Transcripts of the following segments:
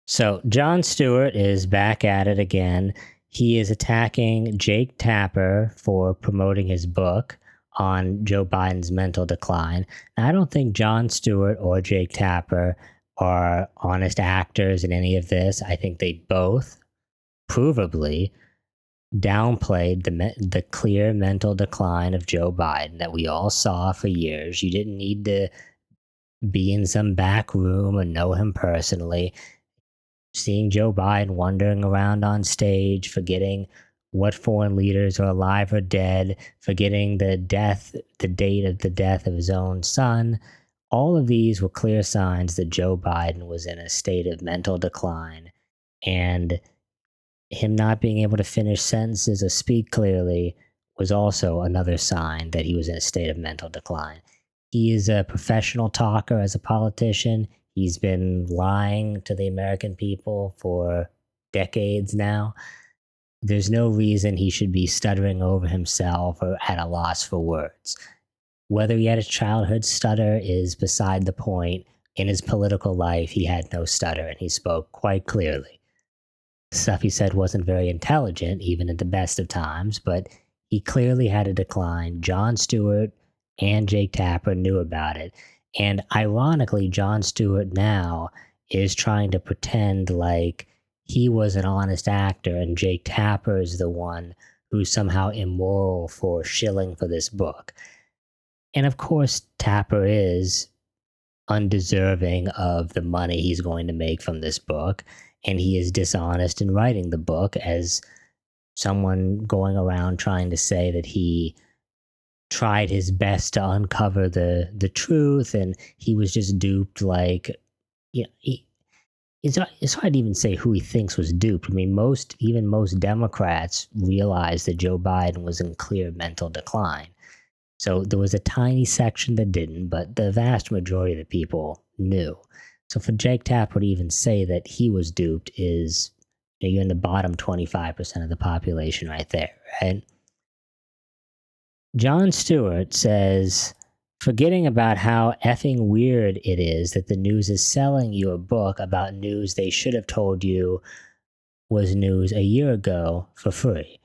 So Jon Stewart is back at it again. He is attacking Jake Tapper for promoting his book on Joe Biden's mental decline. Now, I don't think Jon Stewart or Jake Tapper are honest actors in any of this. I think they both provably downplayed the clear mental decline of Joe Biden that we all saw for years. You didn't need to be in some back room or know him personally. Seeing Joe Biden wandering around on stage, forgetting what foreign leaders are alive or dead, forgetting the date of the death of his own son. All of these were clear signs that Joe Biden was in a state of mental decline. And him not being able to finish sentences or speak clearly was also another sign that he was in a state of mental decline. He is a professional talker as a politician. He's been lying to the American people for decades now. There's no reason he should be stuttering over himself or at a loss for words. Whether he had a childhood stutter is beside the point. In his political life, he had no stutter and he spoke quite clearly. The stuff he said wasn't very intelligent, even at the best of times, but he clearly had a decline. Jon Stewart and Jake Tapper knew about it. And ironically, Jon Stewart now is trying to pretend like he was an honest actor and Jake Tapper is the one who's somehow immoral for shilling for this book. And of course, Tapper is undeserving of the money he's going to make from this book. And he is dishonest in writing the book as someone going around trying to say that he tried his best to uncover the truth and he was just duped. Like, you know, it's hard to even say who he thinks was duped. I mean, even most Democrats realized that Joe Biden was in clear mental decline. So there was a tiny section that didn't, but the vast majority of the people knew. So for Jake Tapper to even say that he was duped is, you're in the bottom 25% of the population right there, right? Jon Stewart says, forgetting about how effing weird it is that the news is selling you a book about news they should have told you was news a year ago for free.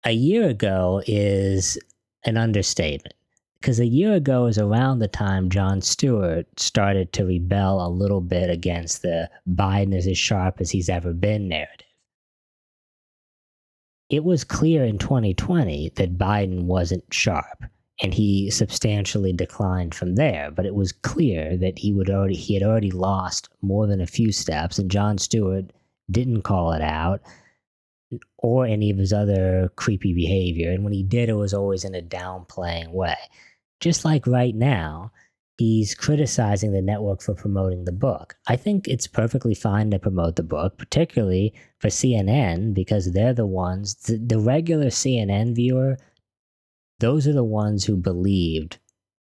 A year ago is an understatement because a year ago is around the time Jon Stewart started to rebel a little bit against the Biden is as sharp as he's ever been narrative. It was clear in 2020 that Biden wasn't sharp and he substantially declined from there, but it was clear that he had already lost more than a few steps, and Jon Stewart didn't call it out or any of his other creepy behavior. And when he did, it was always in a downplaying way. Just like right now, he's criticizing the network for promoting the book. I think it's perfectly fine to promote the book, particularly for CNN, because they're the ones, the regular CNN viewer, those are the ones who believed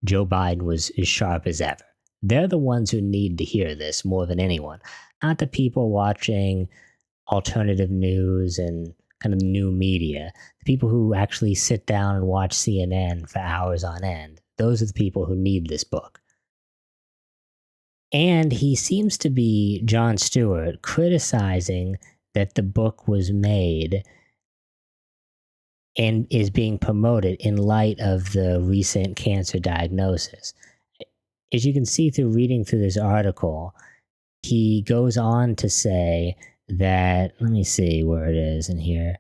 Joe Biden was as sharp as ever. They're the ones who need to hear this more than anyone, not the people watching alternative news and kind of new media. The people who actually sit down and watch CNN for hours on end. Those are the people who need this book. And he seems to be, Jon Stewart, criticizing that the book was made and is being promoted in light of the recent cancer diagnosis. As you can see through reading through this article, he goes on to say that, let me see where it is in here.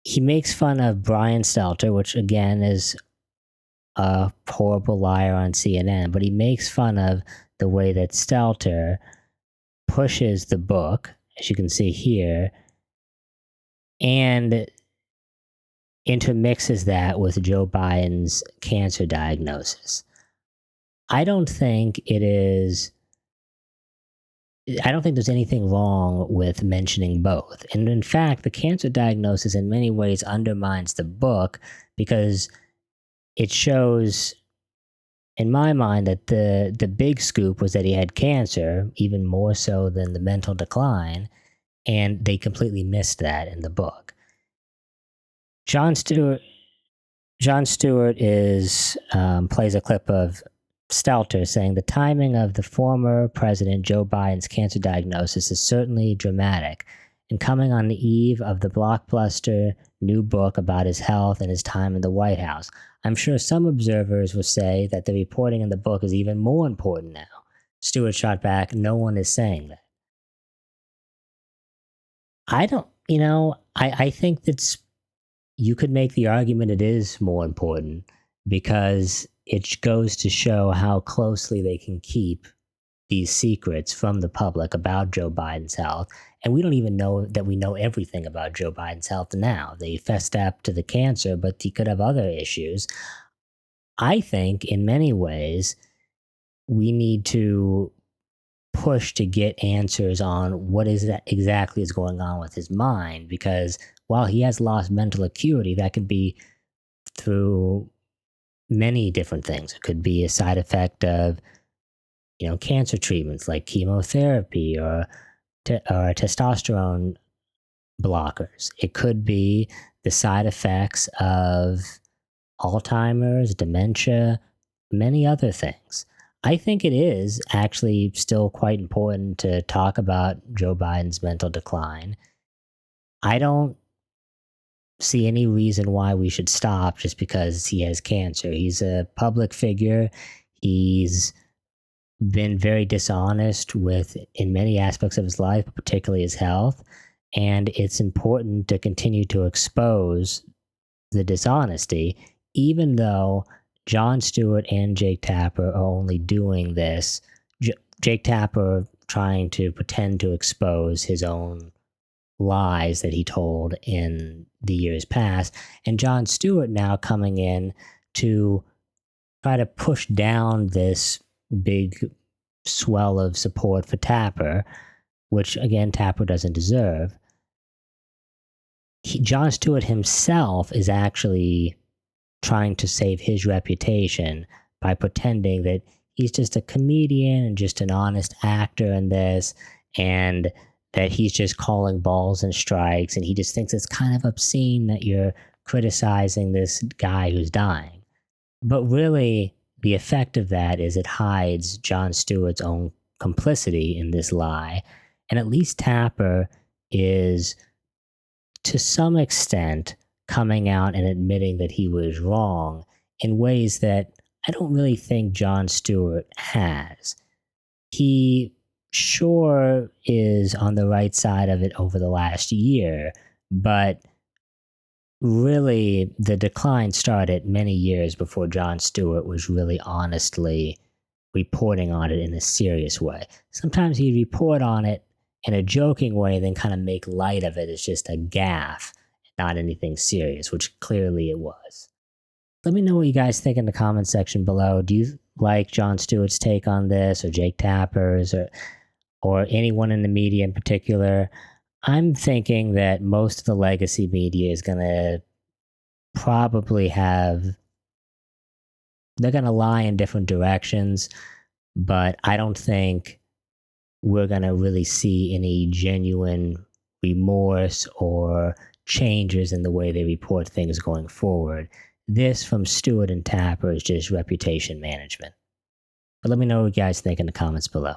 He makes fun of Brian Stelter, which again is a horrible liar on CNN, but he makes fun of the way that Stelter pushes the book, as you can see here, and intermixes that with Joe Biden's cancer diagnosis. I don't think there's anything wrong with mentioning both. And in fact, the cancer diagnosis in many ways undermines the book because it shows, in my mind, that the big scoop was that he had cancer, even more so than the mental decline, and they completely missed that in the book. Jon Stewart is plays a clip of Stelter saying the timing of the former President Joe Biden's cancer diagnosis is certainly dramatic, and coming on the eve of the blockbuster new book about his health and his time in the White House. I'm sure some observers will say that the reporting in the book is even more important now. Stewart shot back, no one is saying that. I don't, I think that's, you could make the argument it is more important because it goes to show how closely they can keep these secrets from the public about Joe Biden's health. And we don't even know that we know everything about Joe Biden's health now. They fessed up to the cancer, but he could have other issues. I think in many ways, we need to push to get answers on what is that exactly is going on with his mind, because while he has lost mental acuity, that could be through many different things. It could be a side effect of cancer treatments like chemotherapy or testosterone blockers. It could be the side effects of Alzheimer's, dementia, many other things. I think it is actually still quite important to talk about Joe Biden's mental decline. I don't see any reason why we should stop just because he has cancer. He's a public figure. He's been very dishonest with in many aspects of his life, particularly his health. And it's important to continue to expose the dishonesty, even though Jon Stewart and Jake Tapper are only doing this. Jake Tapper trying to pretend to expose his own lies that he told in the years past, and Jon Stewart now coming in to try to push down this big swell of support for Tapper, which again Tapper doesn't deserve. Jon Stewart himself is actually trying to save his reputation by pretending that he's just a comedian and just an honest actor in this, and that he's just calling balls and strikes, and he just thinks it's kind of obscene that you're criticizing this guy who's dying. But really, the effect of that is it hides Jon Stewart's own complicity in this lie, and at least Tapper is, to some extent, coming out and admitting that he was wrong in ways that I don't really think Jon Stewart has. He sure is on the right side of it over the last year, but really the decline started many years before Jon Stewart was really honestly reporting on it in a serious way. Sometimes he'd report on it in a joking way, then kind of make light of it as just a gaffe, not anything serious, which clearly it was. Let me know what you guys think in the comment section below. Do you like Jon Stewart's take on this, or Jake Tapper's, or anyone in the media in particular? I'm thinking that most of the legacy media is going to probably they're going to lie in different directions, but I don't think we're going to really see any genuine remorse or changes in the way they report things going forward. This from Stewart and Tapper is just reputation management. But let me know what you guys think in the comments below.